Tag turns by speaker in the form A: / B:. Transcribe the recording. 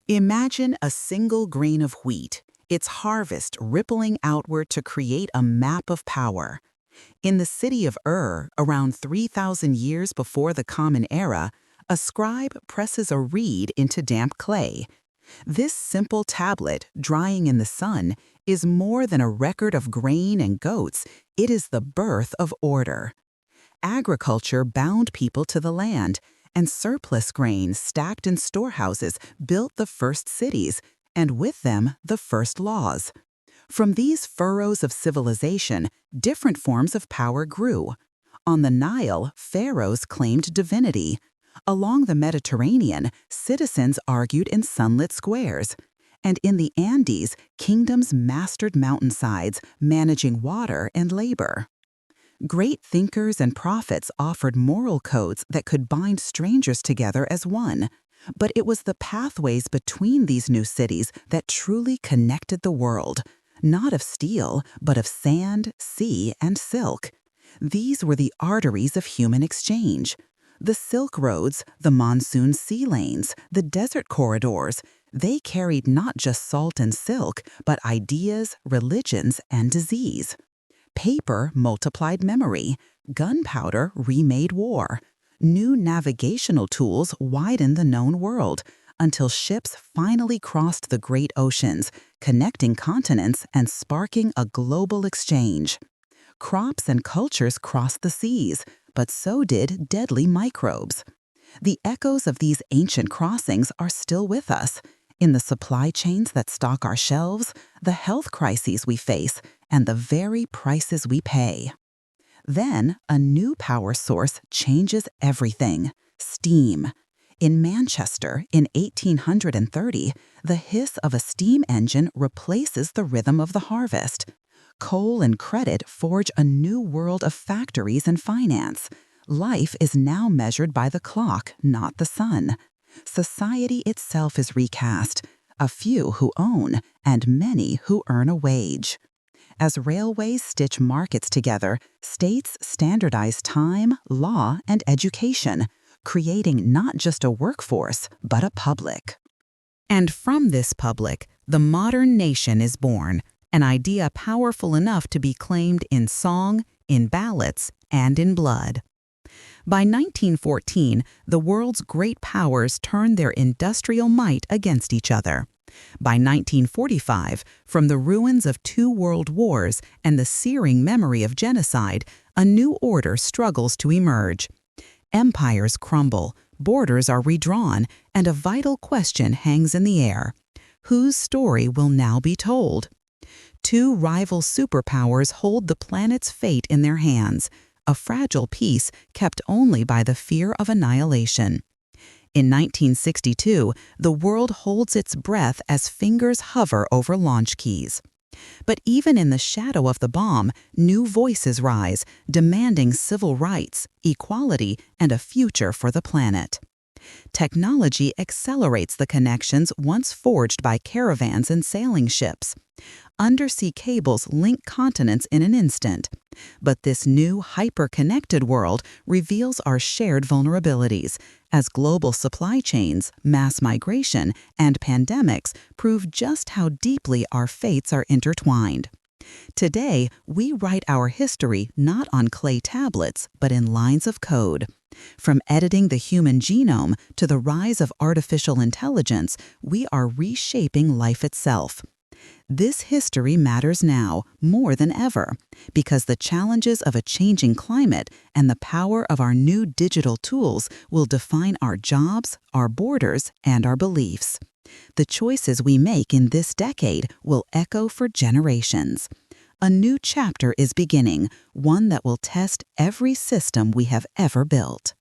A: Imagine a single grain of wheat, its harvest rippling outward to create a map of power. In the city of around 3,000 years before the Common Era, a scribe presses a reed into damp clay. This simple tablet, drying in the sun, is more than a record of grain and goats, it is the birth of order. Agriculture bound people to the land, and surplus grain stacked in storehouses built the first cities, and with them the first laws. From these furrows of civilization, different forms of power grew. On the Nile, pharaohs claimed divinity. Along the Mediterranean, citizens argued in sunlit squares. And in the Andes, kingdoms mastered mountainsides, managing water and labor. Great thinkers and prophets offered moral codes that could bind strangers together as one. But it was the pathways between these new cities that truly connected the world, not of steel, but of sand, sea, and silk. These were the arteries of human exchange. The Silk Roads, the monsoon sea lanes, the desert corridors, they carried not just salt and silk, but ideas, religions, and disease. Paper multiplied memory, gunpowder remade war. New navigational tools widened the known world, until ships finally crossed the great oceans, connecting continents and sparking a global exchange. Crops and cultures crossed the seas, but so did deadly microbes. The echoes of these ancient crossings are still with us, in the supply chains that stock our shelves, the health crises we face, and the very prices we pay. Then, a new power source changes everything: steam. In Manchester, in 1830, the hiss of a steam engine replaces the rhythm of the harvest. Coal and credit forge a new world of factories and finance. Life is now measured by the clock, not the sun. Society itself is recast, a few who own and many who earn a wage. As railways stitch markets together, states standardize time, law, and education, creating not just a workforce, but a public. And from this public, the modern nation is born, an idea powerful enough to be claimed in song, in ballads, and in blood. By 1914, the world's great powers turned their industrial might against each other. By 1945, from the ruins of 2 world wars and the searing memory of genocide, a new order struggles to emerge. Empires crumble, borders are redrawn, and a vital question hangs in the air. Whose story will now be told? 2 rival superpowers hold the planet's fate in their hands, a fragile peace kept only by the fear of annihilation. In 1962, the world holds its breath as fingers hover over launch keys. But even in the shadow of the bomb, new voices rise, demanding civil rights, equality, and a future for the planet. Technology accelerates the connections once forged by caravans and sailing ships. Undersea cables link continents in an instant. But this new, hyper-connected world reveals our shared vulnerabilities, as global supply chains, mass migration, and pandemics prove just how deeply our fates are intertwined. Today, we write our history not on clay tablets, but in lines of code. From editing the human genome to the rise of artificial intelligence, we are reshaping life itself. This history matters now, more than ever, because the challenges of a changing climate and the power of our new digital tools will define our jobs, our borders, and our beliefs. The choices we make in this decade will echo for generations. A new chapter is beginning, one that will test every system we have ever built.